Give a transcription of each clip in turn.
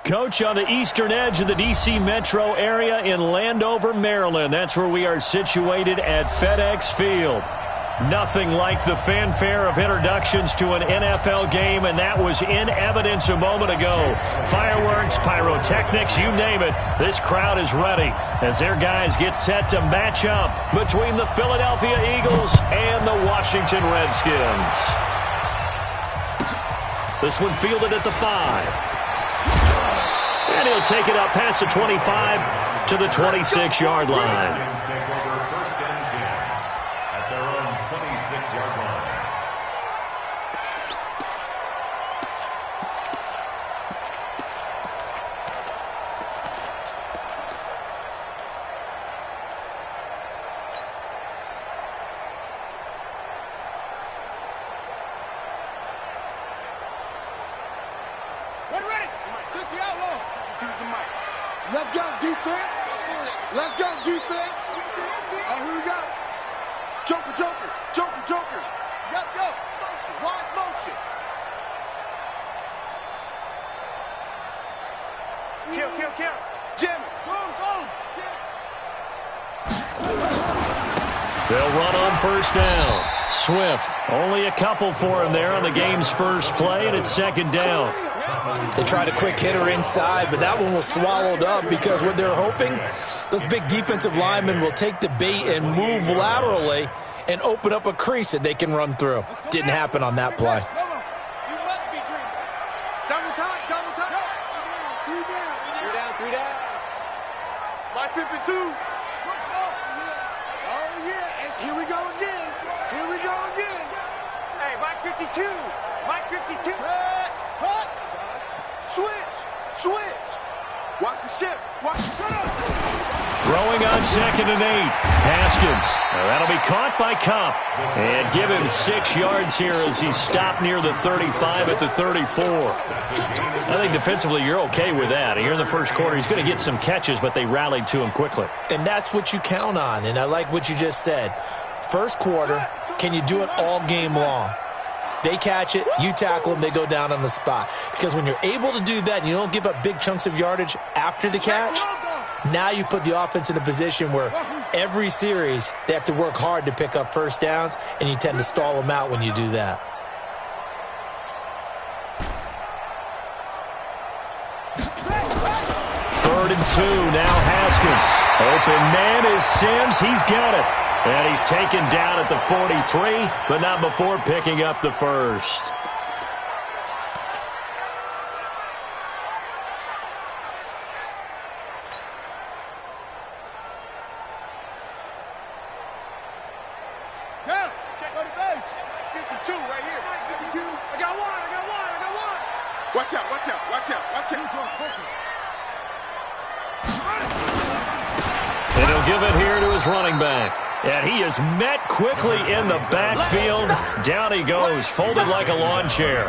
Coach, on the eastern edge of the D.C. metro area in Landover, Maryland. That's where we are situated at FedEx Field. Nothing like the fanfare of introductions to an NFL game, and that was in evidence a moment ago. Fireworks, pyrotechnics, you name it. This crowd is ready as their guys get set to match up between the Philadelphia Eagles and the Washington Redskins. This one fielded at the 5. And he'll take it up past the 25 to the 26-yard line. Let's go, defense. Let's go, defense. Here we go. Joker, joker, joker, joker. Go. Motion, wide motion. Kill. Jimmy, go. They'll run on first down. Swift, only a couple for him there on the game's first play, and it's second down. They tried a quick hitter inside, but that one was swallowed up because what they're hoping, those big defensive linemen will take the bait and move laterally and open up a crease that they can run through. Didn't happen on that play. You must be dreaming. Double time. Three down. Line 52. Oh, yeah. And here we go again. Hey, Mike 52. Hut. Switch. Watch the ship. Throwing on 2nd and 8. Haskins. That'll be caught by Cup. And give him 6 yards here as he's stopped near the 35 at the 34. I think defensively you're okay with that. Here in the first quarter, he's going to get some catches, but they rallied to him quickly. And that's what you count on, and I like what you just said. First quarter, can you do it all game long? They catch it, you tackle them, they go down on the spot. Because when you're able to do that and you don't give up big chunks of yardage after the catch, now you put the offense in a position where every series they have to work hard to pick up first downs, and you tend to stall them out when you do that. Third and 2, now Haskins. Open man is Sims, he's got it. And he's taken down at the 43, but not before picking up the first. Yeah, check on the base. 52 right here. 52. I got one. Watch out. And he'll give it here to his running back. And he is met quickly in the backfield. Down he goes, folded like a lawn chair.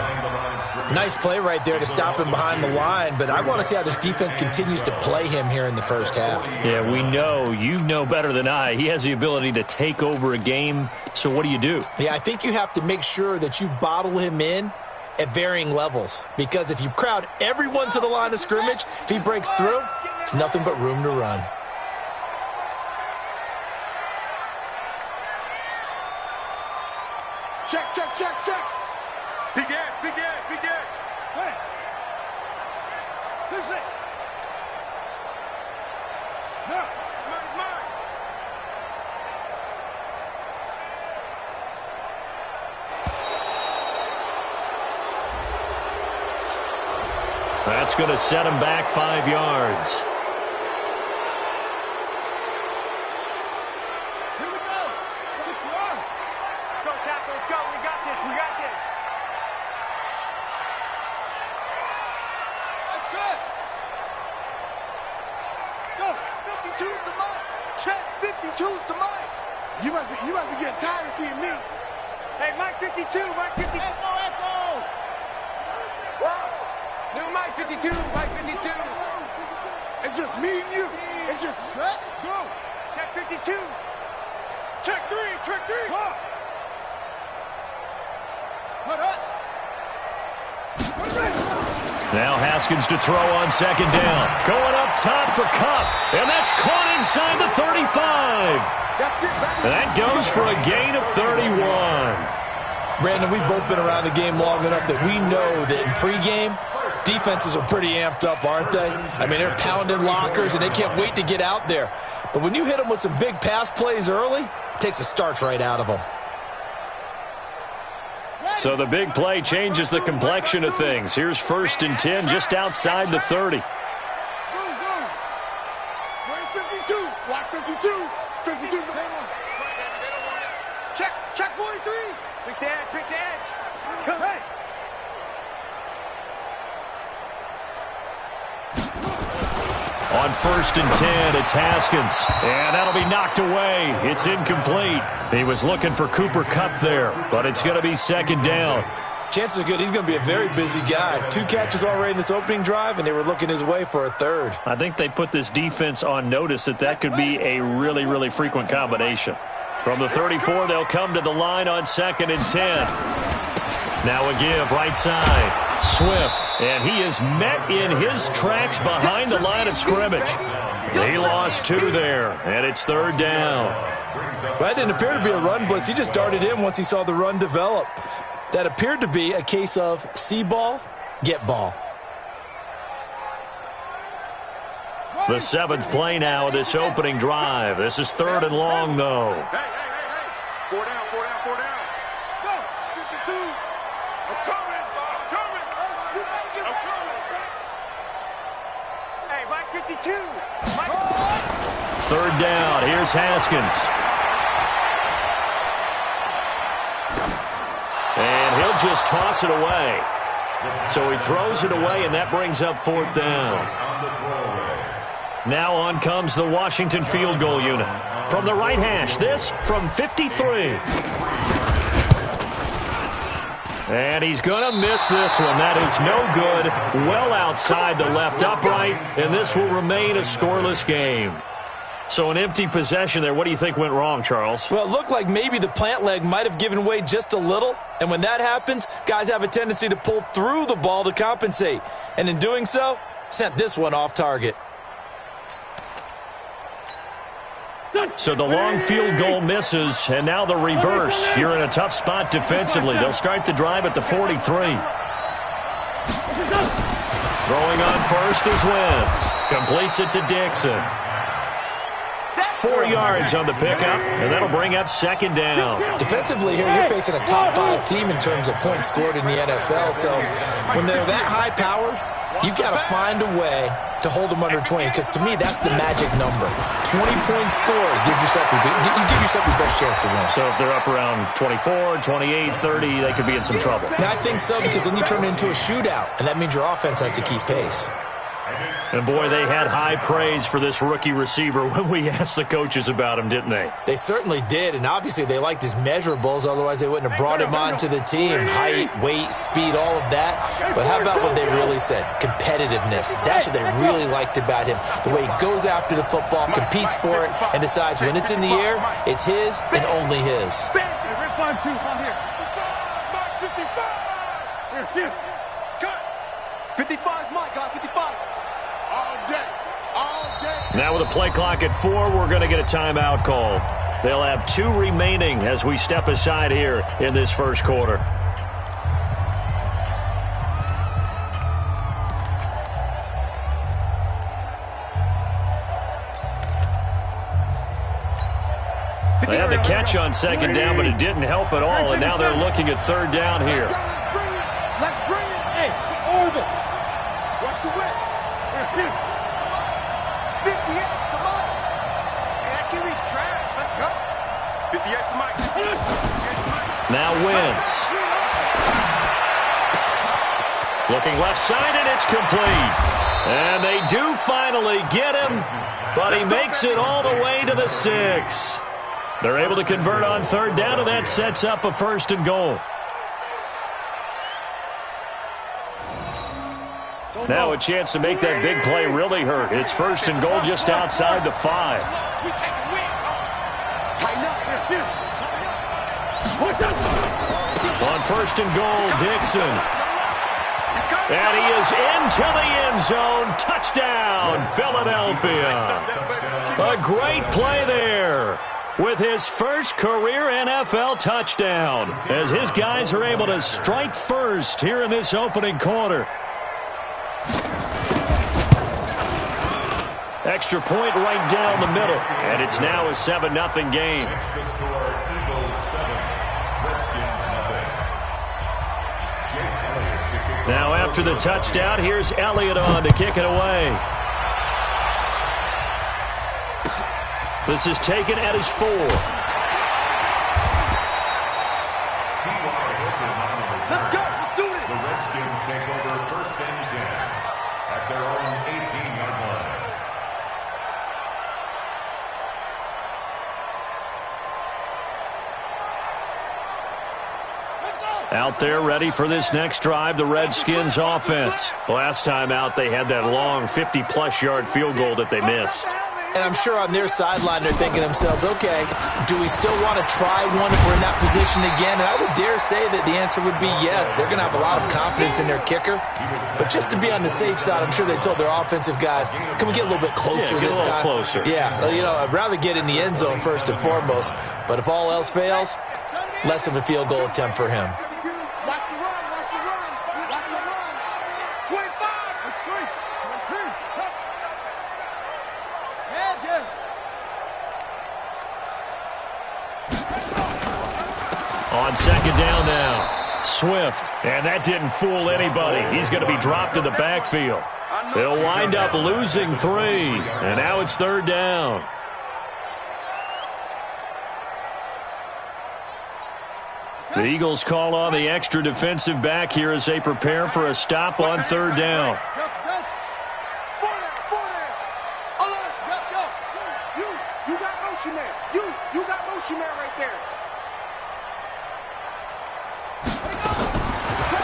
Nice play right there to stop him behind the line, but I want to see how this defense continues to play him here in the first half. Yeah, we know. You know better than I. He has the ability to take over a game, so what do you do? Yeah, I think you have to make sure that you bottle him in at varying levels, because if you crowd everyone to the line of scrimmage, if he breaks through, there's nothing but room to run. Check. Big Ed. Hey. 2-6. No. Mine. That's going to set him back 5 yards. You must be getting tired of seeing me. Hey, Mike 52. Echo. Whoa. New Mike 52. It's just me and you. It's just set, go. Check 52. Check 3. Huh. Put up. Now Haskins to throw on second down. Going up top for Kupp. And that's caught inside the 35. That goes for a gain of 31. Brandon, we've both been around the game long enough that we know that in pregame, defenses are pretty amped up, aren't they? I mean, they're pounding lockers, and they can't wait to get out there. But when you hit them with some big pass plays early, it takes the starch right out of them. So the big play changes the complexion of things. Here's 1st and 10 just outside the 30. Where's 52? Watch 52. 52 is the same one. Check 43. Pick the edge. Come hey. On 1st and 10, it's Haskins. And that'll be knocked away. It's incomplete. He was looking for Cooper Kupp there, but it's going to be 2nd down. Chances are good he's going to be a very busy guy. 2 catches already in this opening drive, and they were looking his way for a 3rd. I think they put this defense on notice that could be a really, really frequent combination. From the 34, they'll come to the line on 2nd and 10. Now a give right side. Swift, and he is met in his tracks behind the line of scrimmage. He lost 2 there, and it's 3rd down. Well, that didn't appear to be a run blitz. He just darted in once he saw the run develop. That appeared to be a case of see ball, get ball. The 7th play now of this opening drive. This is 3rd and long, though. Hey. 4 down. Go. 52. I'm coming. Hey, Mike 52. 3rd down. Here's Haskins. And he'll just toss it away. So he throws it away, and that brings up 4th down. Now on comes the Washington field goal unit. From the right hash, this from 53. And he's going to miss this one. That is no good. Well outside the left upright, and this will remain a scoreless game. So an empty possession there. What do you think went wrong, Charles? Well, it looked like maybe the plant leg might have given way just a little. And when that happens, guys have a tendency to pull through the ball to compensate. And in doing so, sent this one off target. So the long field goal misses, and now the reverse. You're in a tough spot defensively. They'll start the drive at the 43. Throwing on first is Wentz. Completes it to Dixon. 4 yards on the pickup, and that'll bring up 2nd down. Defensively here, you're facing a top 5 team in terms of points scored in the NFL. So when they're that high-powered, you've got to find a way to hold them under 20, because to me, that's the magic number. 20 points scored gives yourself you give yourself your best chance to win. So if they're up around 24, 28, 30, they could be in some trouble. Yeah, I think so, because then you turn it into a shootout, and that means your offense has to keep pace. And, boy, they had high praise for this rookie receiver when we asked the coaches about him, didn't they? They certainly did, and obviously they liked his measurables. Otherwise, they wouldn't have brought him onto the team. Height, weight, speed, all of that. But how about what they really said? Competitiveness. That's what they really liked about him. The way he goes after the football, competes for it, and decides when it's in the air, it's his and only his. 55's my guy, 55. All day. Now with a play clock at 4, we're going to get a timeout call. They'll have 2 remaining as we step aside here in this first quarter. They had the catch on 2nd down, but it didn't help at all, and now they're looking at 3rd down here. Let's bring it. Hey, Orville. Watch the whip. 58, come on. Hey, that QB's trash. Let's go. 58 for Mike. Now Wentz. Looking left side, and it's complete. And they do finally get him, but he makes it all the way to the 6. They're able to convert on 3rd down, and that sets up a 1st and goal. Now a chance to make that big play really hurt. It's 1st and goal just outside the 5. On 1st and goal, Dixon. And he is into the end zone. Touchdown, Philadelphia. A great play there with his first career NFL touchdown as his guys are able to strike first here in this opening quarter. Extra point right down the middle, and it's now a 7-0 game. Now after the touchdown, here's Elliott on to kick it away. This is taken at his 4. Let's go. Let's do it. The Redskins take over 1st and 10 at their own 18-yard line. Out there ready for this next drive, the Redskins offense. Last time out, they had that long 50-plus yard field goal that they missed. And I'm sure on their sideline they're thinking to themselves, okay, do we still want to try one if we're in that position again? And I would dare say that the answer would be yes. They're going to have a lot of confidence in their kicker. But just to be on the safe side, I'm sure they told their offensive guys, can we get a little bit closer this time? Closer. Yeah, you know, I'd rather get in the end zone first and foremost. But if all else fails, less of a field goal attempt for him. Watch the run. Watch the run. Watch the run. 25. That's free. On second down now, Swift. And that didn't fool anybody. He's going to be dropped in the backfield. They'll wind up losing 3. And now it's 3rd down. The Eagles call on the extra defensive back here as they prepare for a stop on 3rd down. You got motion man. You got motion man right there.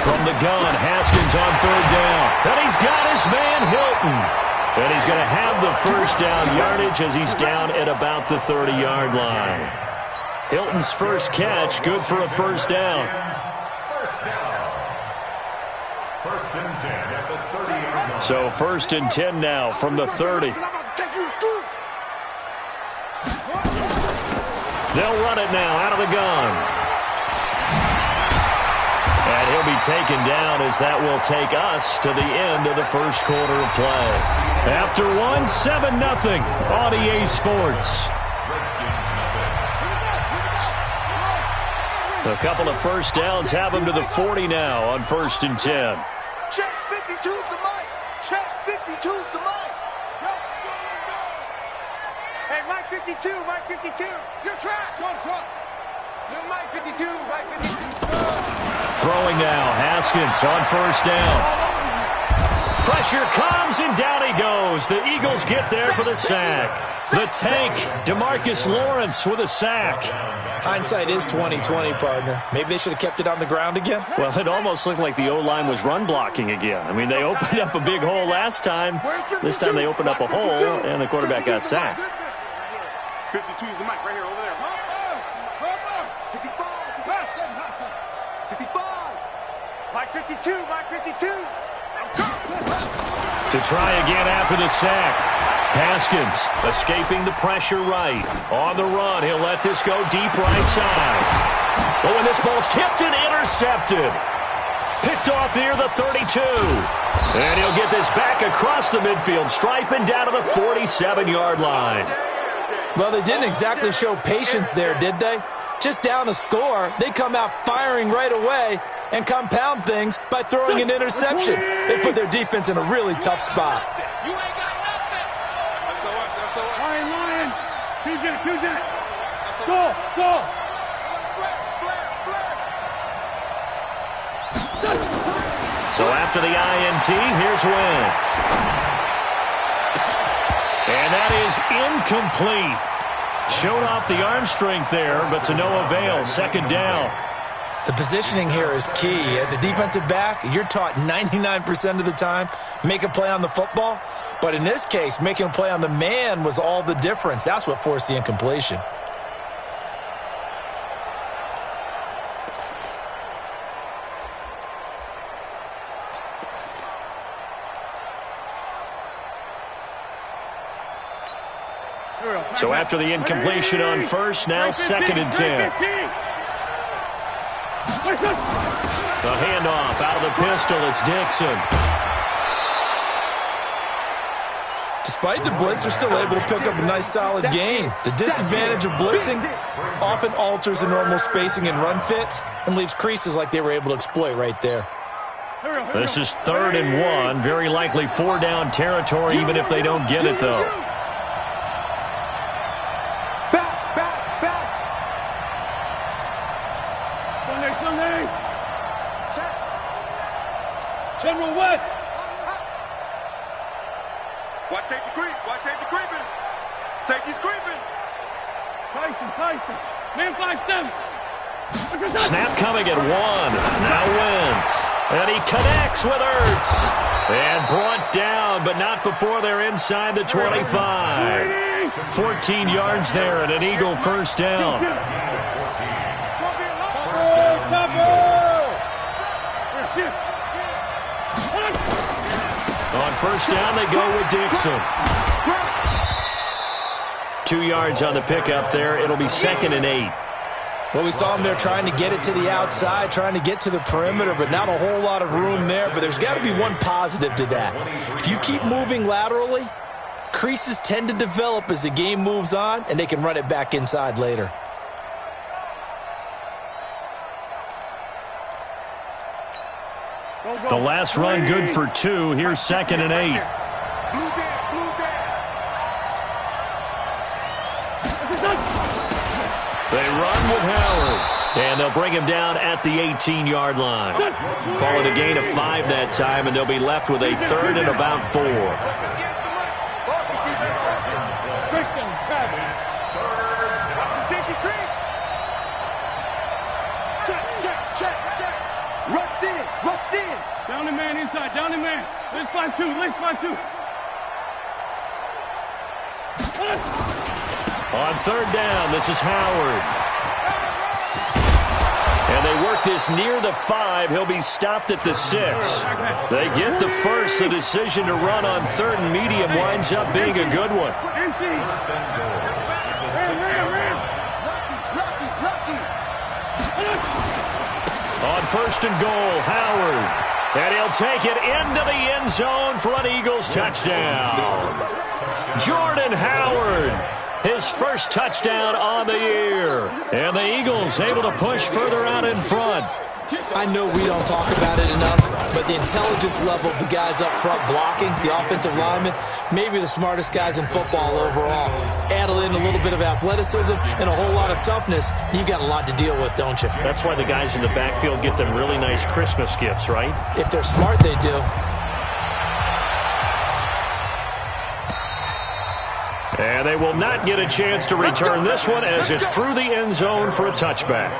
From the gun, Haskins on 3rd down. And he's got his man, Hilton. And he's going to have the first down yardage as he's down at about the 30-yard line. Hilton's first catch, good for a first down. First and 10 at the 30-yard line. So 1st and 10 now from the 30. They'll run it now out of the gun. And he'll be taken down as that will take us to the end of the first quarter of play. After 7-0 on EA Sports. A couple of first downs have him to the 40 now on 1st and 10. Check 52's the mic. Check 52's the mic. Hey, Mike 52, Mike 52. Your track. Your Mike 52, Mike 52. Throwing now, Haskins on 1st down. Pressure comes, and down he goes. The Eagles get there for the sack. The tank, DeMarcus Lawrence with a sack. Hindsight is 20/20, partner. Maybe they should have kept it on the ground again. Well, it almost looked like the O-line was run blocking again. I mean, they opened up a big hole last time. This time they opened up a hole, and the quarterback got sacked. 52 is the mic right here over there. 55. Mike 52, Mike 52. To try again after the sack. Haskins escaping the pressure right. On the run, he'll let this go deep right side. Oh, and this ball's tipped and intercepted. Picked off near the 32. And he'll get this back across the midfield stripe and down to the 47-yard line. Well, they didn't exactly show patience there, did they? Just down a score, they come out firing right away and compound things by throwing an interception. They put their defense in a really tough spot. You ain't got nothing. That's all right. Lion. TJ. Go. So after the INT, here's Wentz. And that is incomplete. Showed off the arm strength there, but to no avail. 2nd down. The positioning here is key. As a defensive back, you're taught 99% of the time, make a play on the football. But in this case, making a play on the man was all the difference. That's what forced the incompletion. So after the incompletion on first, now 2nd and 10. The handoff out of the pistol. It's Dixon. Despite the blitz, they're still able to pick up a nice, solid gain. The disadvantage of blitzing often alters the normal spacing and run fits and leaves creases like they were able to exploit right there. This is 3rd and 1. Very likely 4-down territory, even if they don't get it, though. General West. Watch safety creep. Watch safety creeping. Safety's creeping. Tyson. Man 5-7. Snap coming at 1. Now Wentz. And he connects with Ertz. And brought down, but not before they're inside the 25. 14 yards there and an Eagle first down. On first down, they go with Dixon. 2 yards on the pickup there. It'll be 2nd and 8. Well, we saw him there trying to get it to the outside, trying to get to the perimeter, but not a whole lot of room there. But there's got to be one positive to that. If you keep moving laterally, creases tend to develop as the game moves on, and they can run it back inside later. The last run good for 2. Here's 2nd and 8. They run with Howard. And they'll bring him down at the 18-yard line. Call it a gain of 5 that time, and they'll be left with a 3rd and about 4. Rush in. Down the man inside. Down the man. Let's find 2. On 3rd down, this is Howard. And they work this near the 5. He'll be stopped at the 6. They get the first. The decision to run on 3rd and medium winds up being a good one. On 1st and goal, Howard. And he'll take it into the end zone for an Eagles touchdown. Jordan Howard, his first touchdown on the year. And the Eagles able to push further out in front. I know we don't talk about it enough, but the intelligence level of the guys up front blocking, the offensive linemen, maybe the smartest guys in football overall. Add in a little bit of athleticism and a whole lot of toughness, you've got a lot to deal with, don't you? That's why the guys in the backfield get them really nice Christmas gifts, right? If they're smart, they do. And they will not get a chance to return this one as it's through the end zone for a touchback.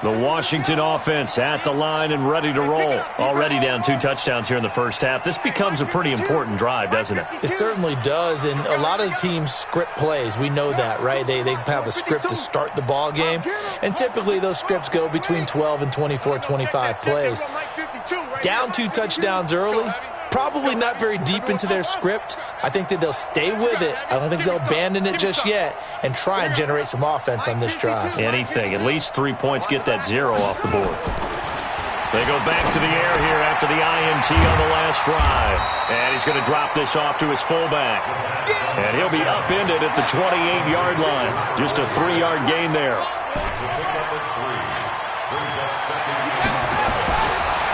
The Washington offense at the line and ready to roll. Already down 2 touchdowns here in the first half. This becomes a pretty important drive, doesn't it? It certainly does, and a lot of the teams script plays. We know that, right? They have a script to start the ball game, and typically those scripts go between 12 and 24, 25 plays. Down 2 touchdowns early, probably not very deep into their script. I think that they'll stay with it. I don't think they'll abandon it just yet and try and generate some offense on this drive. Anything. At least 3 points, get that 0 off the board. They go back to the air here after the INT on the last drive. And he's going to drop this off to his fullback. And he'll be upended at the 28-yard line. Just a 3-yard gain there.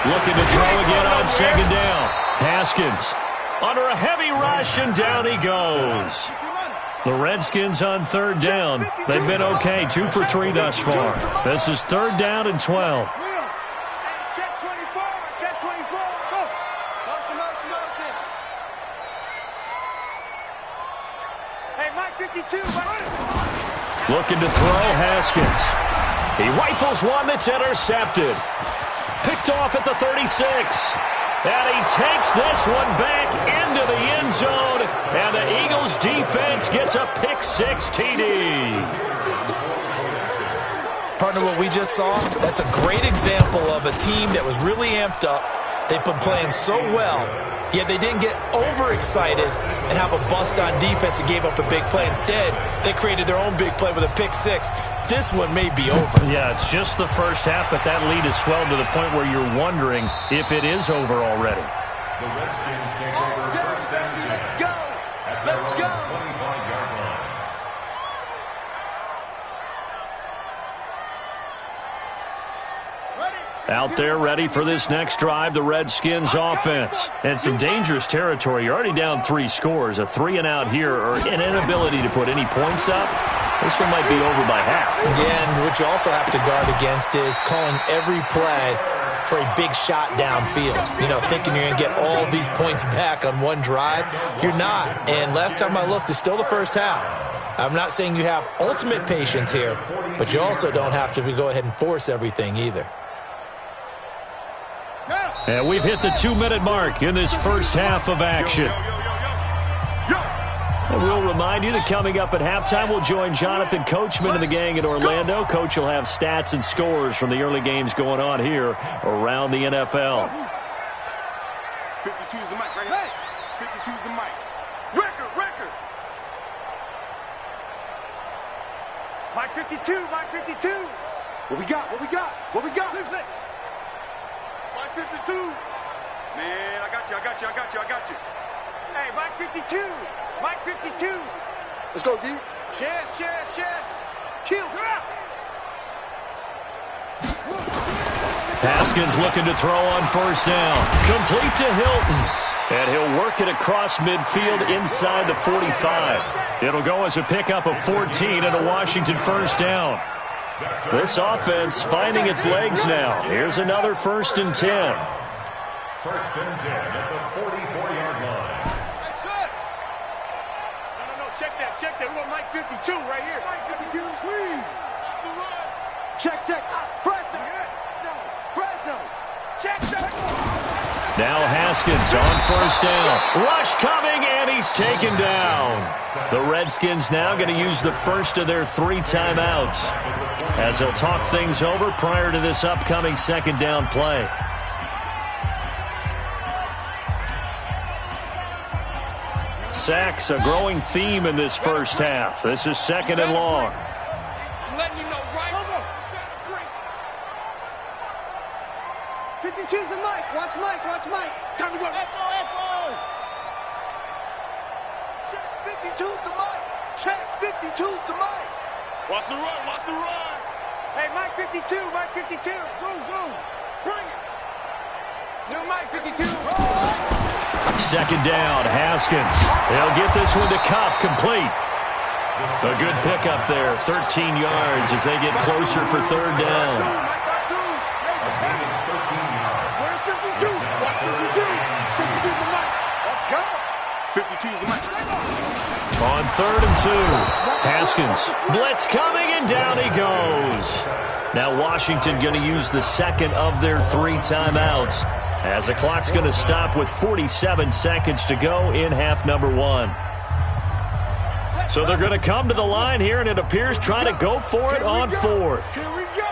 Looking to throw again on 2nd down. Haskins under a heavy rush, and down he goes. The Redskins on 3rd down. They've been okay, 2 for 3 thus far. This is 3rd down and 12. Looking to throw, Haskins. He rifles one that's intercepted. Picked off at the 36. And he takes this one back into the end zone. And the Eagles defense gets a pick-6 TD. Partner, what we just saw, that's a great example of a team that was really amped up. They've been playing so well, yet they didn't get overexcited and have a bust on defense and gave up a big play. Instead, they created their own big play with a pick six. This one may be over. Yeah, it's just the first half, but that lead has swelled to the point where you're wondering if it is over already. The Redskins take over first and 10. Let's go! At their Let's own go! 25-yard line. Out there ready for this next drive, the Redskins offense. And some dangerous territory. You're already down 3 scores. A 3-and-out here or an inability to put any points up. This one might be over by half. Yeah, and what you also have to guard against is calling every play for a big shot downfield. You know, thinking you're going to get all these points back on one drive. You're not. And last time I looked, it's still the first half. I'm not saying you have ultimate patience here, but you also don't have to go ahead and force everything either. And we've hit the 2-minute mark in this first half of action. And we'll remind you that coming up at halftime, we'll join Jonathan Coachman and the gang in Orlando. Coach will have stats and scores from the early games going on here around the NFL. 52's the mic right here. 52's the mic. Record. Mike 52, Mike 52. What we got? 6-6. Mike 52. Man, I got you. Hey, Mike 52. Mike 52. Let's go, D. Share. Kill. Haskins looking to throw on first down. Complete to Hilton. And he'll work it across midfield inside the 45. It'll go as a pickup of 14 and a Washington first down. This offense finding its legs now. Here's another 1st and 10. First and 10 at the 44-yard line. That's it. No. Check that. We want Mike 52 right here. Mike 52, squeeze. Check. Fresno. Check that. Now Haskins on first down. Rush coming, and he's taken down. The Redskins now going to use the first of their 3 timeouts as they'll talk things over prior to this upcoming second down play. Sacks, a growing theme in this first half. This is 2nd and long. I'm letting you know right. 52's the mic. Watch Mike. Time to go. Echo. Check 52's the mic. Check 52's the mic. Watch the run. Hey, Mike 52. Zoom. Bring it. New Mike 52. Second down, Haskins. They'll get this one to Cup, complete. A good pickup there, 13 yards as they get closer for 3rd down. A gain of 13 yards. Where's 52? 52. 52's the mic. Let's go. 52's the mic. On 3rd and 2, Haskins. Blitz coming, and down he goes. Now Washington going to use the 2nd of their 3 timeouts as the clock's going to stop with 47 seconds to go in half number 1. So they're going to come to the line here, and it appears trying to go for it on 4th. Here we go.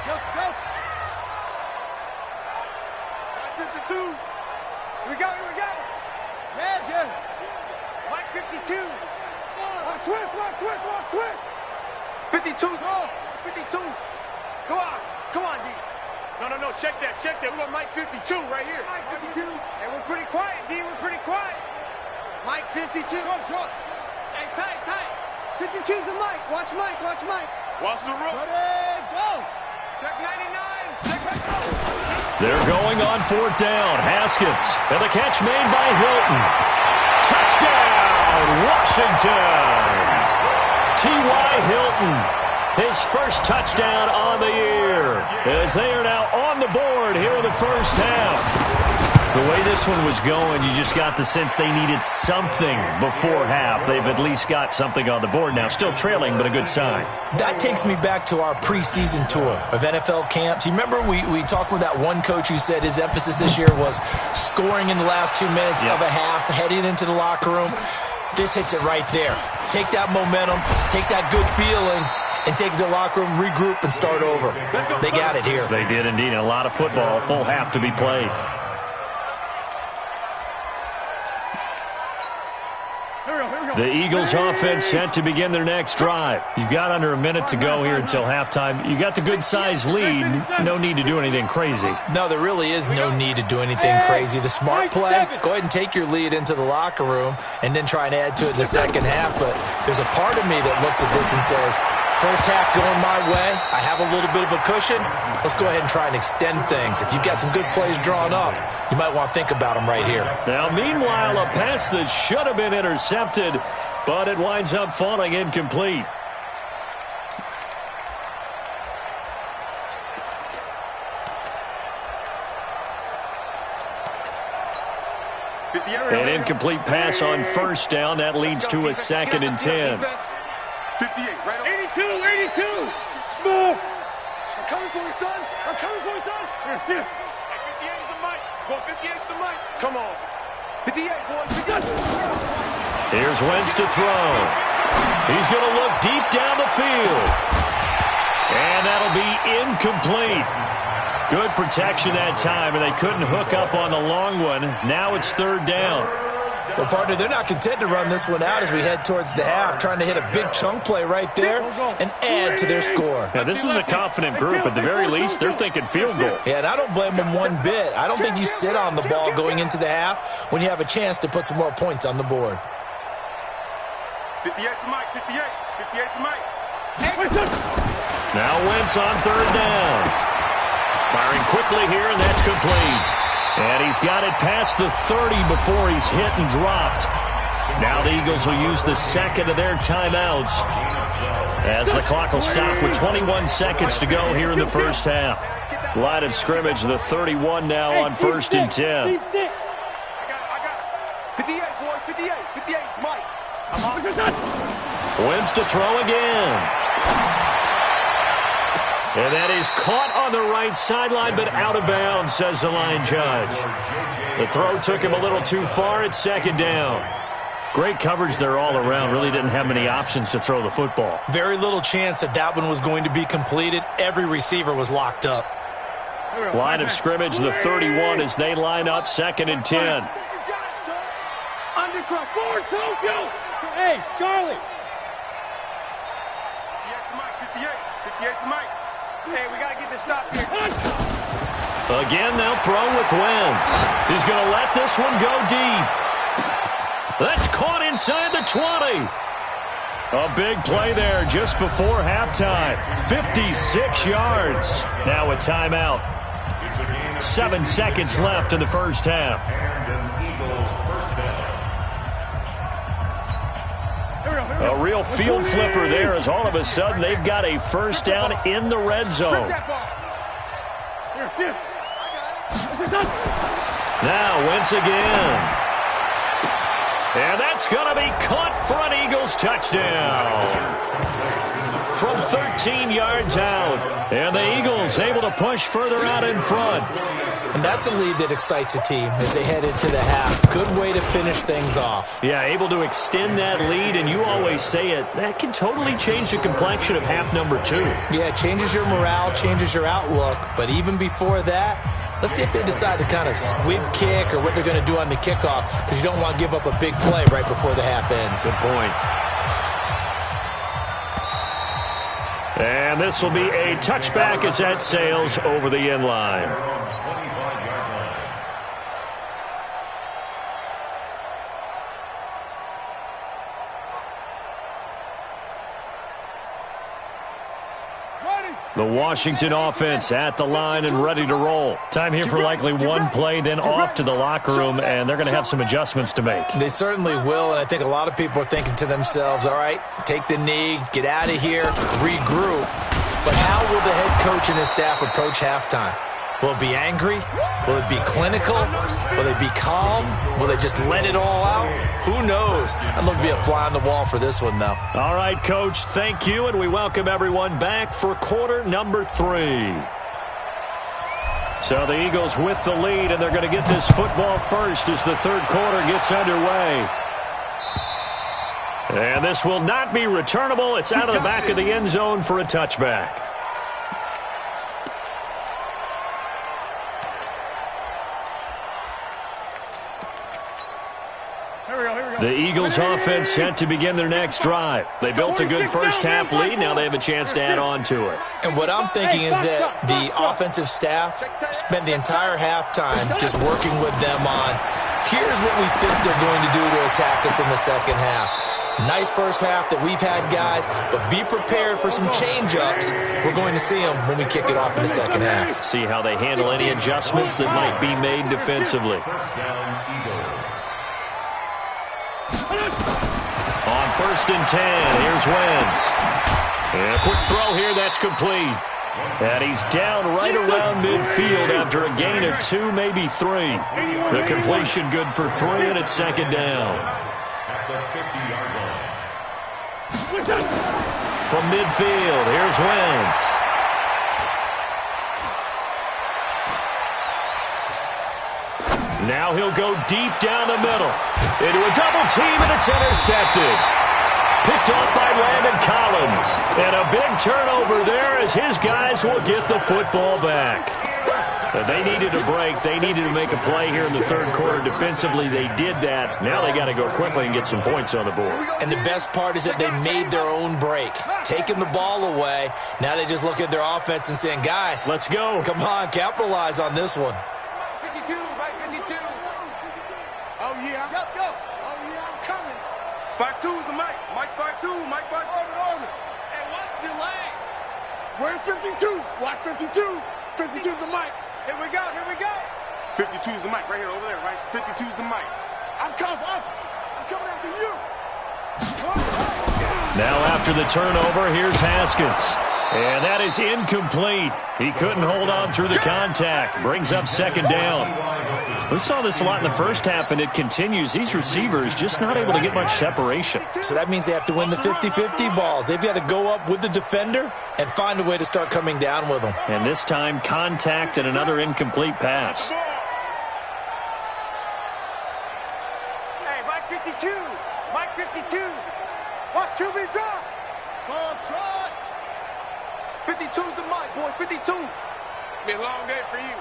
Go. 52. Here we go. Yeah. Mike 52. Watch twist. 52's off. 52. Come on, D. No. Check that. We want Mike 52 right here. Mike 52. And we're pretty quiet, D. Mike 52. Short. Hey, tight. 52's the mic. Watch Mike. Watch the rook. Ready, go. Check 99. Check right go. They're going on 4th down. Haskins. And the catch made by Hilton. Touchdown, Washington. T.Y. Hilton. His first touchdown on the year as they are now on the board here in the first half. The way this one was going, you just got the sense they needed something before half. They've at least got something on the board now. Still trailing, but a good sign. That takes me back to our preseason tour of NFL camps. You remember we talked with that one coach who said his emphasis this year was scoring in the last 2 minutes of a half, heading into the locker room. This hits it right there. Take that momentum, take that good feeling, and take it to the locker room, regroup, and start over. They got it here. They did indeed. A lot of football, full half to be played. The Eagles offense set to begin their next drive. You've got under a minute to go here until halftime. You got the good-sized lead. No need to do anything crazy. No, there really is no need to do anything crazy. The smart play, go ahead and take your lead into the locker room and then try and add to it in the second half. But there's a part of me that looks at this and says, first half going my way, I have a little bit of a cushion. Let's go ahead and try and extend things. If you've got some good plays drawn up, you might want to think about them right here. Now, meanwhile, a pass that should have been intercepted, but it winds up falling incomplete. An incomplete pass on first down. That leads to a 2nd and 10. 58, right on. 82, 82. Small. I'm coming for you, son. I'm coming for you, son. 58 is the mic. Go 58 is the mic. Come on. 58, boys. Here's Wentz to throw. He's going to look deep down the field. And that'll be incomplete. Good protection that time, and they couldn't hook up on the long one. Now it's 3rd down. Well, partner, they're not content to run this one out as we head towards the half, trying to hit a big chunk play right there and add to their score. Now, this is a confident group. At the very least, they're thinking field goal. Yeah, and I don't blame them one bit. I don't think you sit on the ball going into the half when you have a chance to put some more points on the board. 58 to Mike, 58. 58 to Mike. Now Wentz on 3rd down. Firing quickly here, and that's complete. And he's got it past the 30 before he's hit and dropped. Now the Eagles will use the second of their timeouts as the clock will stop with 21 seconds to go here in the first half. Line of scrimmage, the 31 now on 1st and 10. I got it. 58, boys, 58. 58 is Mike. Wentz to throw again. And that is caught on the right sideline, but out of bounds, says the line judge. The throw took him a little too far. It's 2nd down. Great coverage there all around. Really didn't have many options to throw the football. Very little chance that that one was going to be completed. Every receiver was locked up. Line of scrimmage, the 31 as they line up 2nd and 10. Undercross, forward, Tokyo. Hey, Charlie. 58 to Mike, 58. 58 to Mike. Hey, we got to get this stop here. Again, they'll throw with Wentz. He's going to let this one go deep. That's caught inside the 20. A big play there just before halftime. 56 yards. Now a timeout. 7 seconds left in the first half. A real field flipper there as all of a sudden they've got a first down in the red zone. Now Wentz again. And that's going to be caught for an Eagles touchdown. From 13 yards out. And the Eagles able to push further out in front. And that's a lead that excites a team as they head into the half. Good way to finish things off. Yeah, able to extend that lead, and you always say it, that can totally change the complexion of half number 2. Yeah, it changes your morale, changes your outlook. But even before that, let's see if they decide to kind of squib kick or what they're going to do on the kickoff, because you don't want to give up a big play right before the half ends. Good point. And this will be a touchback as that sails over the end line. The Washington offense at the line and ready to roll. Time here for likely one play, then off to the locker room, and they're going to have some adjustments to make. They certainly will, and I think a lot of people are thinking to themselves, all right, take the knee, get out of here, regroup. But how will the head coach and his staff approach halftime? Will it be angry? Will it be clinical? Will they be calm? Will they just let it all out? Who knows? I'd love to be a fly on the wall for this one, though. All right, Coach, thank you, and we welcome everyone back for quarter number 3. So the Eagles with the lead, and they're going to get this football first as the third quarter gets underway. And this will not be returnable. It's out of the back of the end zone for a touchback. Here we go, here we go. The Eagles offense set to begin their next drive. They built a good first-half lead. Now they have a chance to add on to it. And what I'm thinking is that the offensive staff spent the entire halftime just working with them on, here's what we think they're going to do to attack us in the second half. Nice first half that we've had, guys, but be prepared for some change-ups. We're going to see them when we kick it off in the second half. See how they handle any adjustments that might be made defensively. On 1st and 10, here's Wentz. And a quick throw here, that's complete. And he's down right around midfield after a gain of 2, maybe 3. The completion good for 3, and it's second down. At the 50-yard line. From midfield, here's Wentz. Now he'll go deep down the middle. Into a double team, and it's intercepted. Picked off by Landon Collins. And a big turnover there as his guys will get the football back. They needed a break. They needed to make a play here in the third quarter. Defensively, they did that. Now they got to go quickly and get some points on the board. And the best part is that they made their own break. Taking the ball away. Now they just look at their offense and saying, guys, let's go. Come on, capitalize on this one. 52, right 52. Oh, yeah. Go, go. Oh, yeah, I'm coming. 5-2 is the Mike. Mike 5-2. Mike 5-2. Hey, watch the lane. Where's 52? Watch 52. 52 is the Mike. Here we go, here we go. 52 is the mic right here, over there, right? 52 is the mic. I'm coming after you. Now after the turnover, here's Haskins. And that is incomplete. He couldn't hold on through the contact. Brings up second down. We saw this a lot in the first half, and it continues. These receivers just not able to get much separation. So that means they have to win the 50-50 balls. They've got to go up with the defender and find a way to start coming down with them. And this time, contact and another incomplete pass. Hey, Mike 52. Mike 52. Watch QB drop. Ball trot. 52's the mic, boys. 52. It's been a long day for you.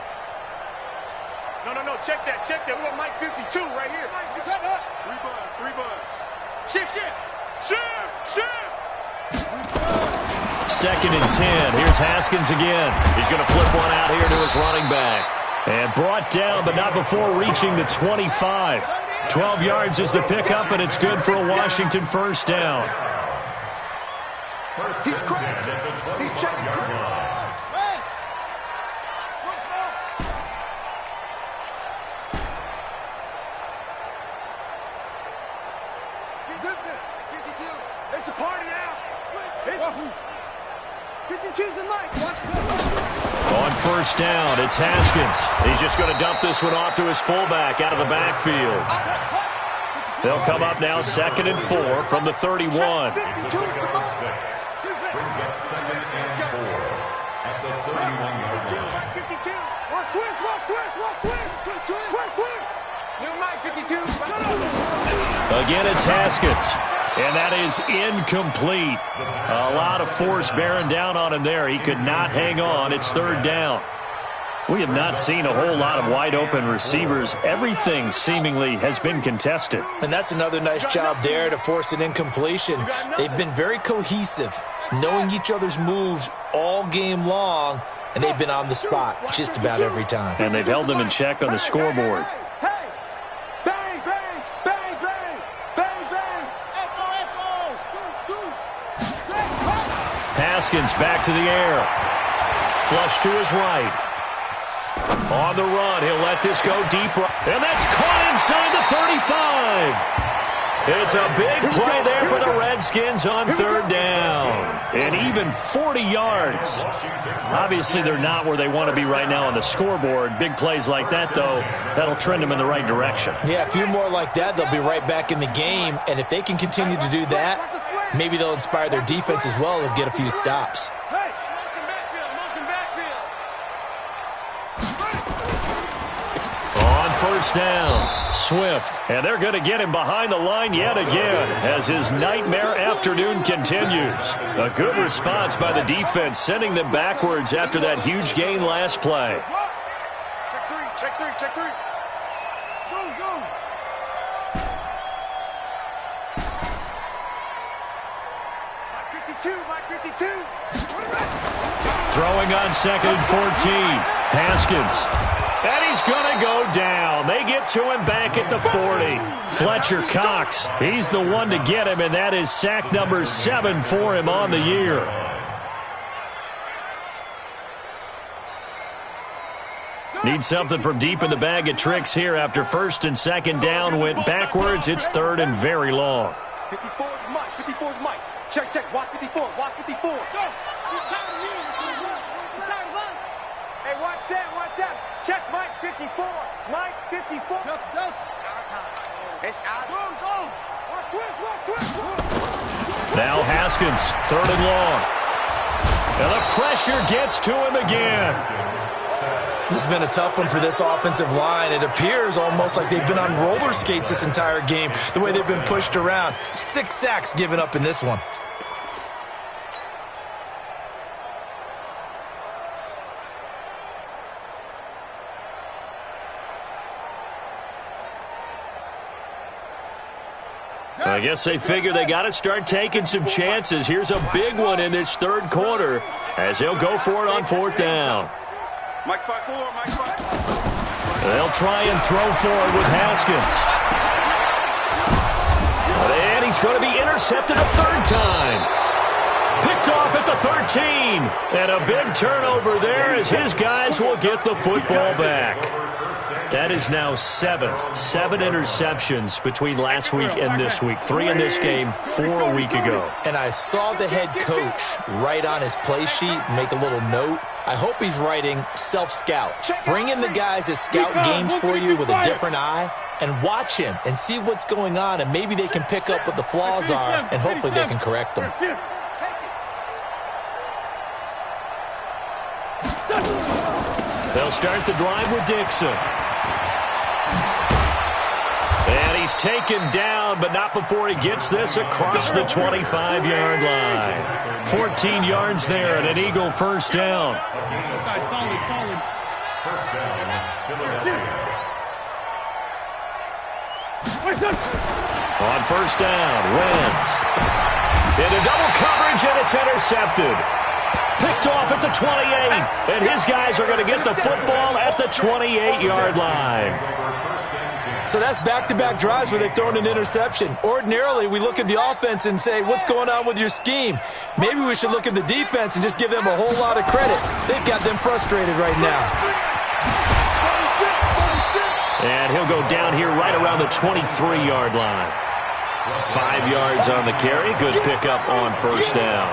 No, check that. We got Mike 52 right here. Shut up. 3 buzz. Shift. 2nd and 10. Here's Haskins again. He's going to flip one out here to his running back. And brought down, but not before reaching the 25. 12 yards is the pickup, and it's good for a Washington first down. He's crazy. He's checking. It's a party now. 52's the mic. On first down, it's Haskins. He's just going to dump this one off to his fullback out of the backfield. They'll come up now 2nd and 4 from the 31. Brings up 2nd and 4 at the 31-yard line. 52. Watch twist. New mic 52. Again, it's Haskins. And that is incomplete. A lot of force bearing down on him there. He could not hang on. It's 3rd down. We have not seen a whole lot of wide-open receivers. Everything seemingly has been contested. And that's another nice job there to force an incompletion. They've been very cohesive, knowing each other's moves all game long, and they've been on the spot just about every time. And they've held them in check on the scoreboard. Haskins back to the air. Flush to his right. On the run, he'll let this go deep. And that's caught inside the 35. It's a big play there for the Redskins on 3rd down. And even 40 yards. Obviously, they're not where they want to be right now on the scoreboard. Big plays like that, though, that'll trend them in the right direction. Yeah, a few more like that, they'll be right back in the game. And if they can continue to do that, maybe they'll inspire their defense as well. They'll get a few stops. On first down, Swift. And they're going to get him behind the line yet again as his nightmare afternoon continues. A good response by the defense, sending them backwards after that huge gain last play. Check three. Go. 52, Mike 52. Throwing on second and 14. Haskins. And he's going to go down. They get to him back at the 40. Fletcher Cox, he's the one to get him, and that is sack number 7 for him on the year. Need something from deep in the bag of tricks here after first and second down went backwards. It's third and very long. 54 is Mike. 54 is Mike. Check, check. Watch 54. Watch 54. Go. He's tired of me. He's tired of us. Hey, watch Sam. Watch Sam. Check Mike 54. Mike 54. It's our time. It's our time. Go. Watch twist. Watch twist. Now Haskins, third and long. And the pressure gets to him again. This has been a tough one for this offensive line. It appears almost like they've been on roller skates this entire game, the way they've been pushed around. 6 sacks given up in this one. I guess they figure they got to start taking some chances. Here's a big one in this third quarter as he'll go for it on fourth down. Mike 5-4. Mike 5. They'll try and throw for it with Haskins. And he's going to be intercepted a third time. Picked off at the 13. And a big turnover there as his guys will get the football back. That is now 7 interceptions between last week and this week. 3 in this game, 4 a week ago. And I saw the head coach write on his play sheet, make a little note. I hope he's writing self-scout. Bring in the guys that scout games for you with a different eye and watch him and see what's going on, and maybe they can pick up what the flaws are, and hopefully they can correct them. They'll start the drive with Dixon. And he's taken down, but not before he gets this across the 25-yard line. 14 yards there and an Eagle first down. First down, Philadelphia. On first down, Wentz. Into double coverage, and it's intercepted. Picked off at the 28, and his guys are going to get the football at the 28-yard line. So that's back-to-back drives where they've thrown an interception. Ordinarily, we look at the offense and say, what's going on with your scheme? Maybe we should look at the defense and just give them a whole lot of credit. They've got them frustrated right now. And he'll go down here right around the 23-yard line. 5 yards on the carry. Good pickup on first down.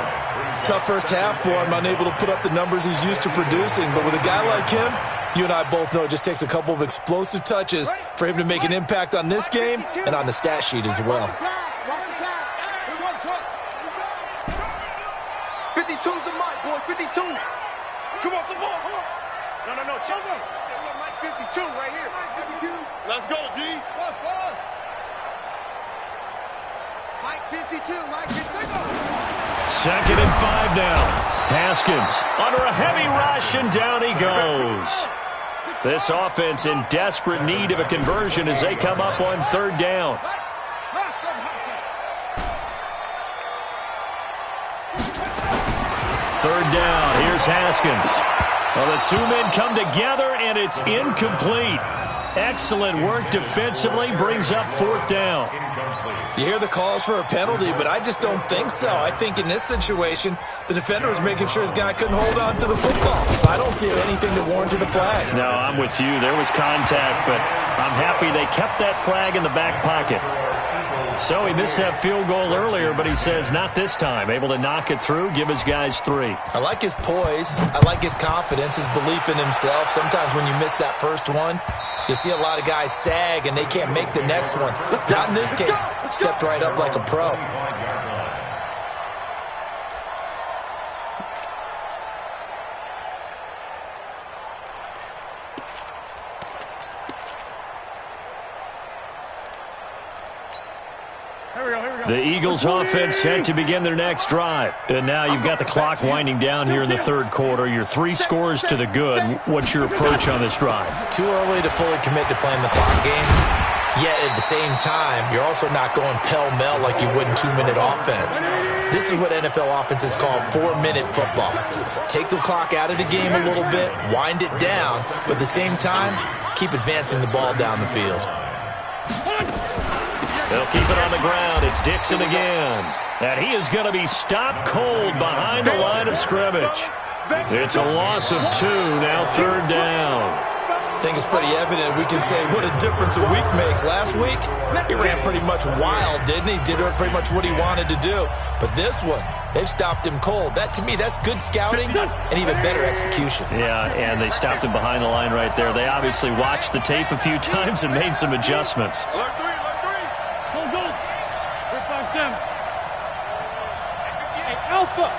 Tough first half for him, unable to put up the numbers he's used to producing. But with a guy like him, you and I both know it just takes a couple of explosive touches for him to make an impact on this game and on the stat sheet as well. 52's the Mike, boy. 52. Come off the ball. No. Check it. Mike 52 right here. 52. Let's go, D. Let's go. Mike 52. Mike 52. Second and 5 now. Haskins under a heavy rush, and down he goes. This offense in desperate need of a conversion as they come up on third down. Third down, here's Haskins. Well, the two men come together, and it's incomplete. Excellent work defensively, brings up fourth down. You hear the calls for a penalty, but I just don't think so. I think in this situation, the defender was making sure his guy couldn't hold on to the football. So I don't see anything to warrant a flag. No, I'm with you. There was contact, but I'm happy they kept that flag in the back pocket. So he missed that field goal earlier, but he says not this time. Able to knock it through, give his guys 3. I like his poise. I like his confidence, his belief in himself. Sometimes when you miss that first one, you see a lot of guys sag and they can't make the next one. Not in this case. Stepped right up like a pro. The Eagles offense set to begin their next drive. And now you've got the clock winding down here in the third quarter. Your 3 scores to the good. What's your approach on this drive? Too early to fully commit to playing the clock game. Yet at the same time, you're also not going pell-mell like you would in 2-minute offense. This is what NFL offenses call 4-minute football. Take the clock out of the game a little bit, wind it down, but at the same time, keep advancing the ball down the field. They'll keep it on the ground. It's Dixon again. And he is going to be stopped cold behind the line of scrimmage. It's a loss of 2, now 3rd down. I think it's pretty evident we can say what a difference a week makes. Last week, he ran pretty much wild, didn't he? Did pretty much what he wanted to do. But this one, they've stopped him cold. That, to me, that's good scouting and even better execution. Yeah, and they stopped him behind the line right there. They obviously watched the tape a few times and made some adjustments. Alert 3. Go. 3-5 down. Hey, Alpha.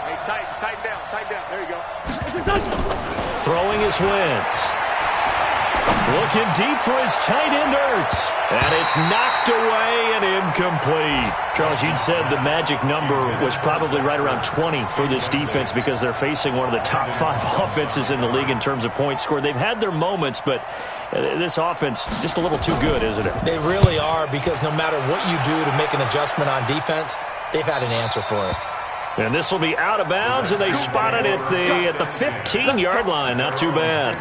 Hey, tighten down. There you go. Throwing his Wentz. Looking deep for his tight end, Ertz. And it's knocked away and incomplete. Charles, you'd said the magic number was probably right around 20 for this defense because they're facing one of the top 5 offenses in the league in terms of points scored. They've had their moments, but this offense just a little too good, isn't it? They really are, because no matter what you do to make an adjustment on defense, they've had an answer for it. And this will be out of bounds, and they spot it at the 15-yard line. Not too bad.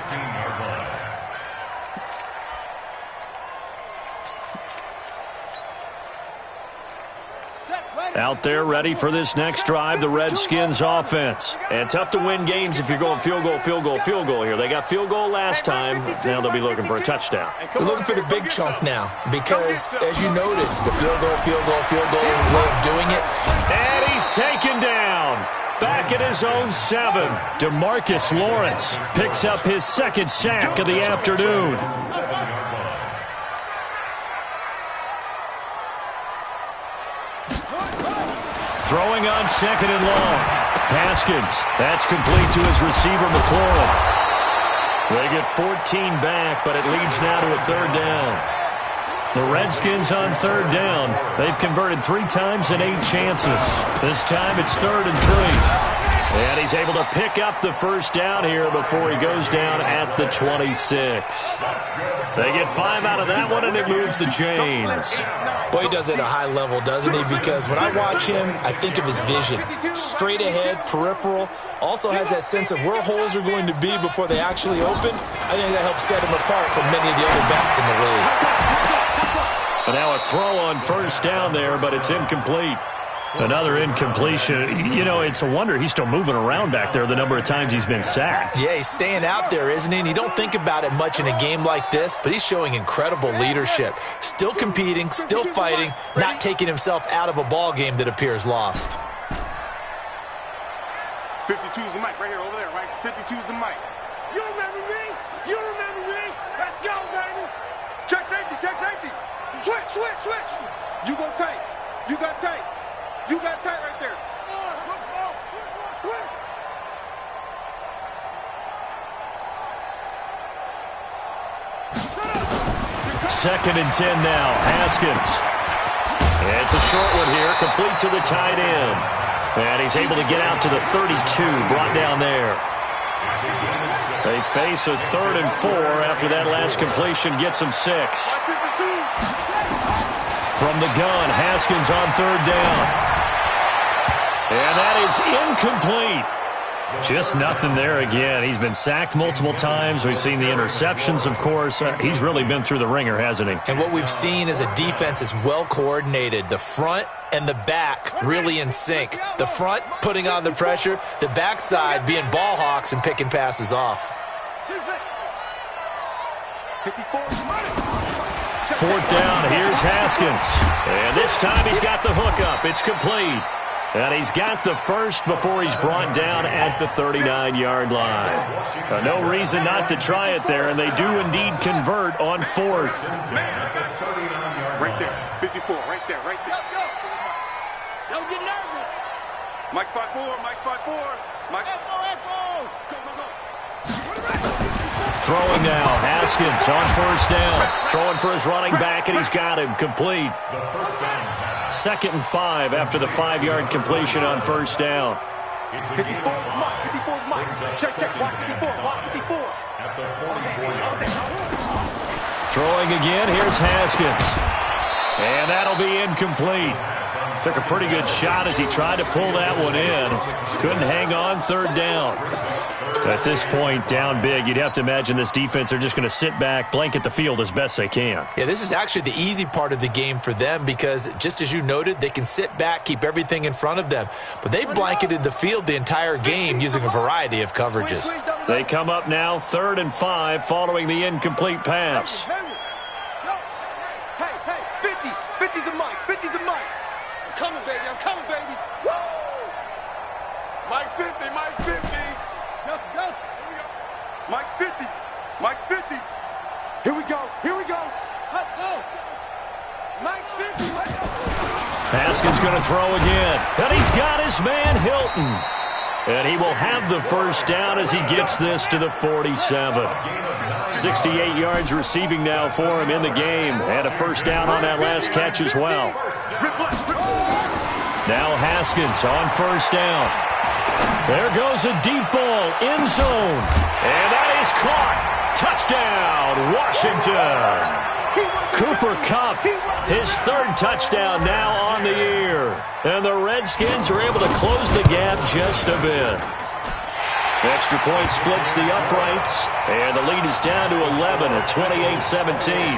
Out there ready for this next drive, the Redskins offense. And tough to win games if you're going field goal here. They got field goal last time. Now they'll be looking for a touchdown. They're looking for the big chunk now because, as you noted, the field goal way of doing it. And he's taken down. Back at his own 7. DeMarcus Lawrence picks up his 2nd sack of the afternoon. Throwing on 2nd and long. Haskins. That's complete to his receiver, McLaurin. They get 14 back, but it leads now to a 3rd down. The Redskins on 3rd down. They've converted 3 times in 8 chances. This time it's 3rd and 3. And he's able to pick up the 1st down here before he goes down at the 26. They get 5 out of that one, and it moves the chains. Boy, he does it at a high level, doesn't he? Because when I watch him, I think of his vision. Straight ahead, peripheral. Also has that sense of where holes are going to be before they actually open. I think that helps set him apart from many of the other backs in the league. But now a throw on 1st down there, but it's incomplete. Another incompletion. You know, it's a wonder he's still moving around back there the number of times he's been sacked. Yeah, he's staying out there, isn't he? And you don't think about it much in a game like this, but he's showing incredible leadership. Still competing, still fighting, not taking himself out of a ball game that appears lost. 52's the mic right here, over there, right? 52's the mic. You remember me? Let's go, baby. Check safety. Switch. You go tight. You got tight right there. Switch. 2nd and 10 now. Haskins. It's a short one here, complete to the tight end. And he's able to get out to the 32, brought down there. They face a 3rd and 4 after that last completion gets them 6. From the gun, Haskins on 3rd down. And that is incomplete. Just nothing there again. He's been sacked multiple times. We've seen the interceptions, of course. He's really been through the ringer, hasn't he? And what we've seen is a defense that's well coordinated. The front and the back really in sync. The front putting on the pressure. The backside being ball hawks and picking passes off. 4th down, here's Haskins. And this time he's got the hook up. It's complete. And he's got the 1st before he's brought down at the 39-yard line. No reason not to try it there, and they do indeed convert on 4th. Right there, 54, right there. Don't get nervous. Mike 5-4. Mike 5-4. Go. Throwing now, Haskins on 1st down. Throwing for his running back, and he's got him complete. 2nd and 5 after the 5-yard completion on 1st down. 54's Mike. Check. Watch 54. At the 44-yard line. Throwing again, here's Haskins. And that'll be incomplete. Took a pretty good shot as he tried to pull that one in. Couldn't hang on, third down. At this point, down big, you'd have to imagine this defense are just going to sit back, blanket the field as best they can. Yeah, this is actually the easy part of the game for them because, just as you noted, they can sit back, keep everything in front of them. But they've blanketed the field the entire game using a variety of coverages. They come up now 3rd and 5 following the incomplete pass. Hey, 50 to Mike, 50 to Mike. I'm coming, baby, Woo! Mike 50, Mike 50. Delta. Here we go. Mike's 50. Here we go. Let's go. Mike's 50. Haskins going to throw again. And he's got his man Hilton. And he will have the first down as he gets this to the 47. 68 yards receiving now for him in the game. And a first down on that last catch as well. Now Haskins on first down. There goes a deep ball, end zone. And that is caught. Touchdown, Washington. Cooper Kupp, his 3rd touchdown now on the year. And the Redskins are able to close the gap just a bit. Extra point splits the uprights. And the lead is down to 11 at 28-17.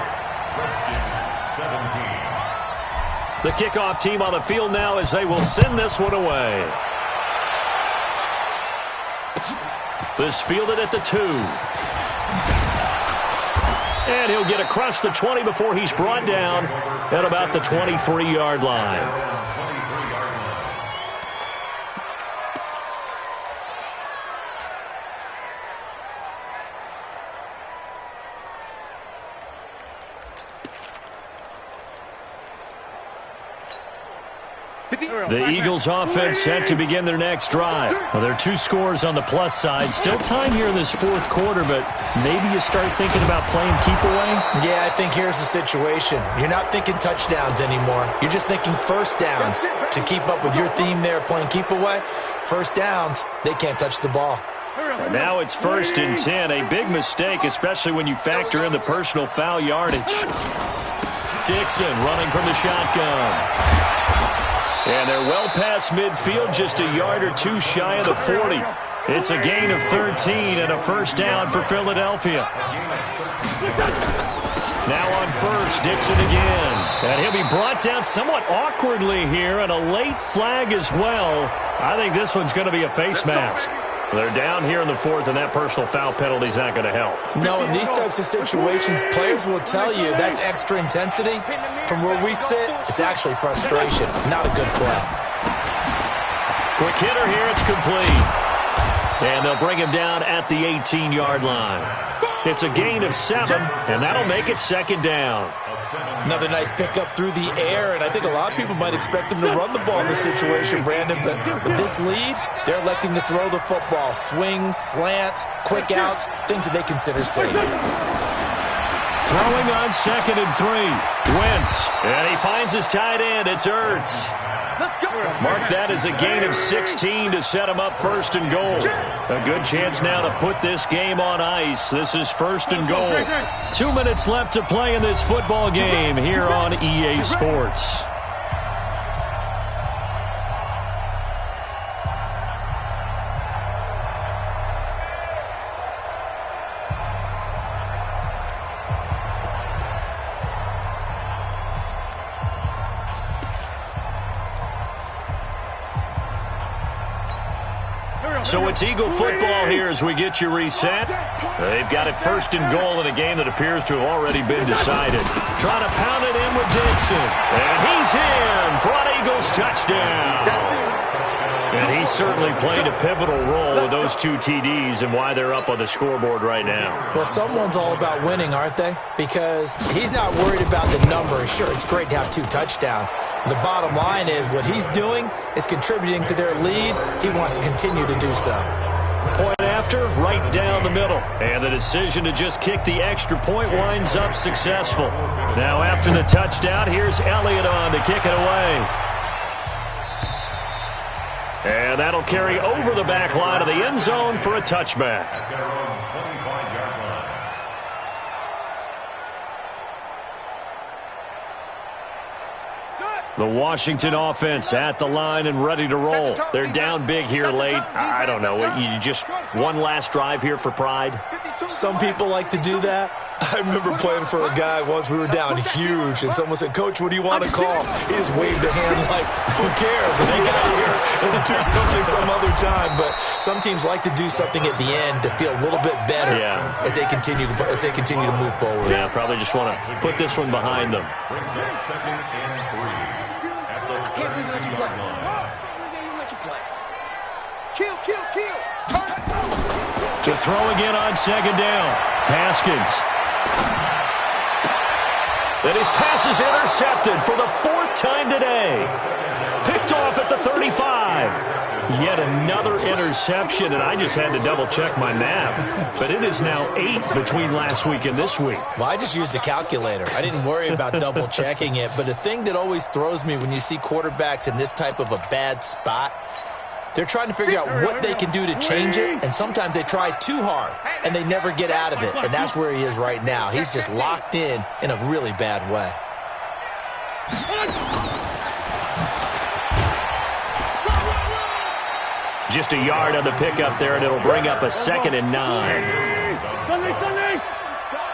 The kickoff team on the field now as they will send this one away. This fielded at the 2. And he'll get across the 20 before he's brought down at about the 23-yard line. The Eagles offense set to begin their next drive. Well, there are 2 scores on the plus side. Still time here in this 4th quarter, but maybe you start thinking about playing keep away? Yeah, I think here's the situation. You're not thinking touchdowns anymore. You're just thinking first downs. To keep up with your theme there, playing keep away, first downs, they can't touch the ball. And now it's 1st and 10. A big mistake, especially when you factor in the personal foul yardage. Dixon running from the shotgun. And they're well past midfield, just a yard or 2 shy of the 40. It's a gain of 13 and a first down for Philadelphia. Now on first, Dixon again. And he'll be brought down somewhat awkwardly here, and a late flag as well. I think this one's going to be a face mask. They're down here in the 4th, and that personal foul penalty is not going to help. No, in these types of situations, players will tell you that's extra intensity. From where we sit, it's actually frustration, not a good play. Quick hitter here, it's complete. And they'll bring him down at the 18-yard line. It's a gain of 7, and that'll make it 2nd down. Another nice pickup through the air, and I think a lot of people might expect him to run the ball in this situation, Brandon, but with this lead, they're electing to throw the football. Swings, slants, quick outs, things that they consider safe. Throwing on 2nd and 3. Wentz, and he finds his tight end. It's Ertz. Mark that as a gain of 16 to set him up 1st and goal. A good chance now to put this game on ice. This is 1st and goal. 2 minutes left to play in this football game here on EA Sports. So it's Eagle football here as we get you reset. They've got it 1st and goal in a game that appears to have already been decided. Trying to pound it in with Dixon. And he's in for an Eagles touchdown. And he certainly played a pivotal role with those 2 TDs and why they're up on the scoreboard right now. Well, someone's all about winning, aren't they? Because he's not worried about the number. Sure, it's great to have 2 touchdowns. The bottom line is what he's doing is contributing to their lead. He wants to continue to do so. Point after, right down the middle. And the decision to just kick the extra point winds up successful. Now after the touchdown, here's Elliott on to kick it away. And that'll carry over the back line of the end zone for a touchback. The Washington offense at the line and ready to roll. They're down big here late. I don't know. You just one last drive here for pride? Some people like to do that. I remember playing for a guy once. We were down huge, and someone said, "Coach, what do you want to call?" He just waved a hand like, "Who cares? Let's get out of here and do something some other time." But some teams like to do something at the end to feel a little bit better as they continue to move forward. Yeah, probably just want to put this one behind them. Brings up 2nd and 3 at the 32-yard line. Kill. To throw again on 2nd down. Haskins. And his pass is intercepted for the 4th time today. Picked off at the 35. Yet another interception, and I just had to double-check my math. But it is now 8 between last week and this week. Well, I just used a calculator. I didn't worry about double-checking it. But the thing that always throws me when you see quarterbacks in this type of a bad spot, they're trying to figure out what they can do to change it, and sometimes they try too hard, and they never get out of it, and that's where he is right now. He's just locked in a really bad way. Just a yard on the pickup there, and it'll bring up a 2nd and 9. Sunday.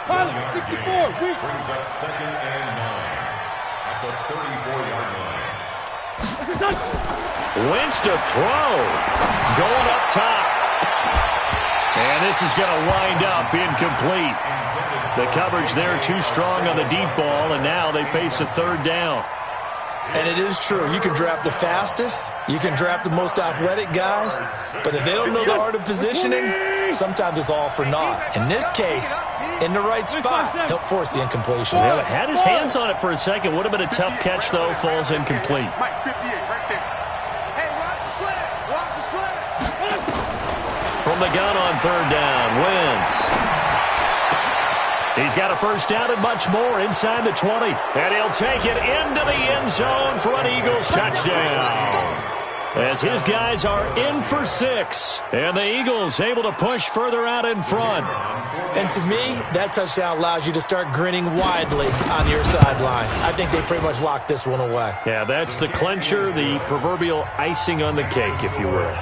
Pilot, 64. Brings up 2nd and 9 at the 34-yard line. Wentz to throw. Going up top. And this is going to wind up incomplete. The coverage there too strong on the deep ball, and now they face a 3rd down. And it is true. You can draft the fastest. You can draft the most athletic guys. But if they don't know the art of positioning, sometimes it's all for naught. In this case, in the right spot, he'll force the incompletion. Yeah, had his hands on it for a second. Would have been a tough catch, though. Falls incomplete. Mike 58 right there. Hey, watch the slant. Watch the slant. From the gun on 3rd down, Wentz. He's got a 1st down and much more inside the 20. And he'll take it into the end zone for an Eagles touchdown. As his guys are in for 6. And the Eagles able to push further out in front. And to me, that touchdown allows you to start grinning widely on your sideline. I think they pretty much locked this one away. Yeah, that's the clincher, the proverbial icing on the cake, if you will.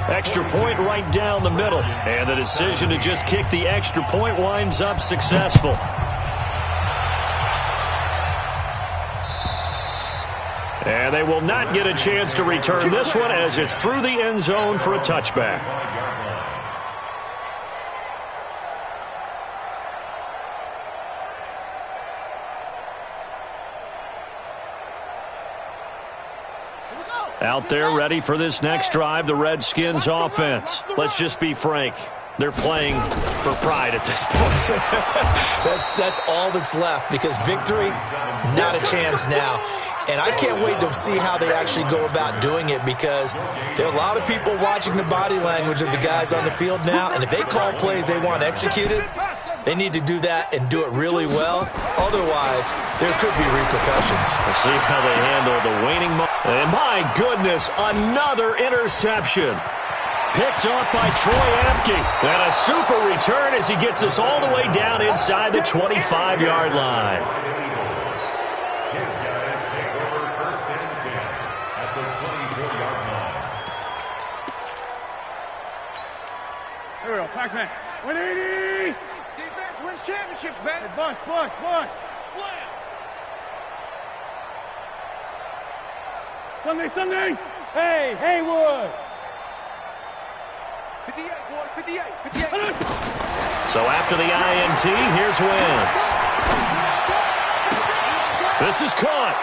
Extra point right down the middle. And the decision to just kick the extra point winds up successful. And they will not get a chance to return this one as it's through the end zone for a touchback. Out there ready for this next drive, the Redskins offense. Let's just be frank. They're playing for pride at this point. That's all that's left, because victory, not a chance now. And I can't wait to see how they actually go about doing it, because there are a lot of people watching the body language of the guys on the field now, and if they call plays they want executed, they need to do that and do it really well. Otherwise, there could be repercussions. We'll see how they handle the waning moment. And my goodness, another interception. Picked off by Troy Apke. And a super return as he gets us all the way down inside the 25-yard line. His guys take over 1st and 10 at the 24-yard line. Here we go, Pac-Man. 180! Defense wins championships, man. Hey, bunch. Slam. Sunday. Hey, Haywood. 58, boy, 58. So after the INT, here's Wentz. This is caught.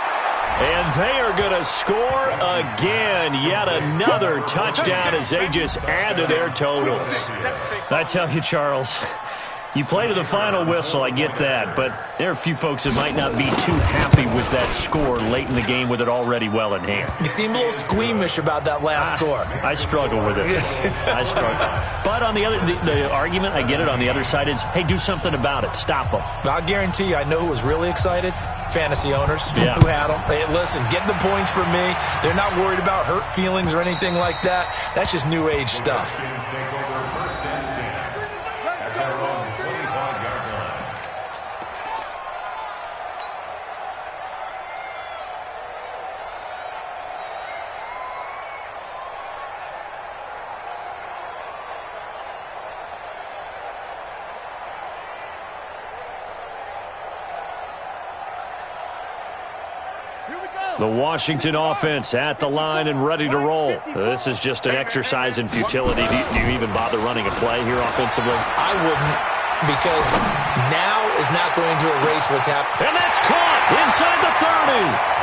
And they are going to score again. Yet another touchdown as they just add to their totals. I tell you, Charles, you play to the final whistle, I get that. But there are a few folks that might not be too happy with that score late in the game with it already well in hand. You seem a little squeamish about that last score. I struggle with it. I struggle. But on the other, the argument, I get it, on the other side is, hey, do something about it. Stop them. I'll guarantee you, I know who was really excited. Fantasy owners who had them. Hey, listen, get the points for me. They're not worried about hurt feelings or anything like that. That's just new age stuff. The Washington offense at the line and ready to roll. This is just an exercise in futility. Do you even bother running a play here offensively? I wouldn't, because now is not going to erase what's happened. And that's caught inside the 30.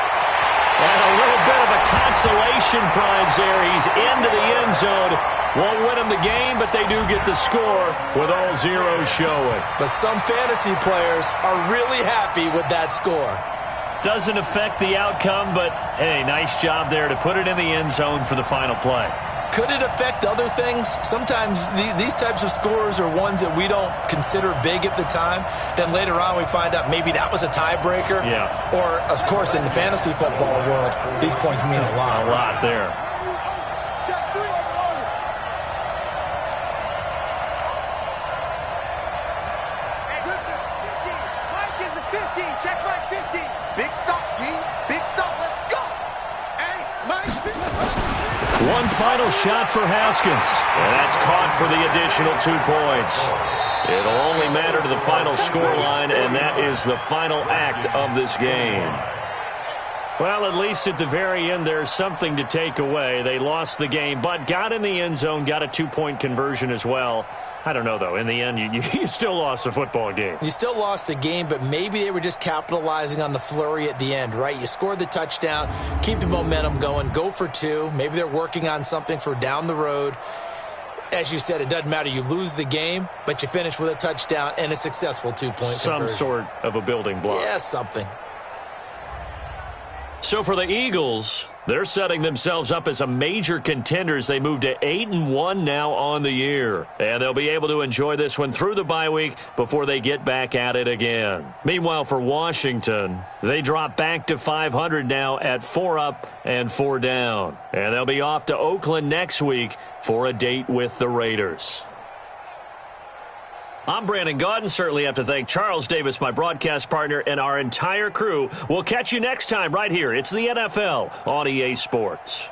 And a little bit of a consolation prize there. He's into the end zone. Won't win them the game, but they do get the score with all zeros showing. But some fantasy players are really happy with that score. Doesn't affect the outcome, but, hey, nice job there to put it in the end zone for the final play. Could it affect other things? Sometimes these types of scores are ones that we don't consider big at the time. Then later on we find out maybe that was a tiebreaker. Yeah. Or, of course, in the fantasy football world, these points mean a lot. A lot there. One final shot for Haskins. And that's caught for the additional 2 points. It'll only matter to the final scoreline, and that is the final act of this game. Well, at least at the very end, there's something to take away. They lost the game, but got in the end zone, got a 2-point conversion as well. I don't know, though. In the end, you still lost the football game. You still lost the game, but maybe they were just capitalizing on the flurry at the end, right? You scored the touchdown, keep the momentum going, go for 2. Maybe they're working on something for down the road. As you said, it doesn't matter. You lose the game, but you finish with a touchdown and a successful 2-point conversion. Some sort of a building block. Yeah, something. So for the Eagles, they're setting themselves up as a major contender as they move to 8-1 now on the year. And they'll be able to enjoy this one through the bye week before they get back at it again. Meanwhile, for Washington, they drop back to 500 now at 4 up and 4 down. And they'll be off to Oakland next week for a date with the Raiders. I'm Brandon Gaudin. Certainly have to thank Charles Davis, my broadcast partner, and our entire crew. We'll catch you next time right here. It's the NFL on EA Sports.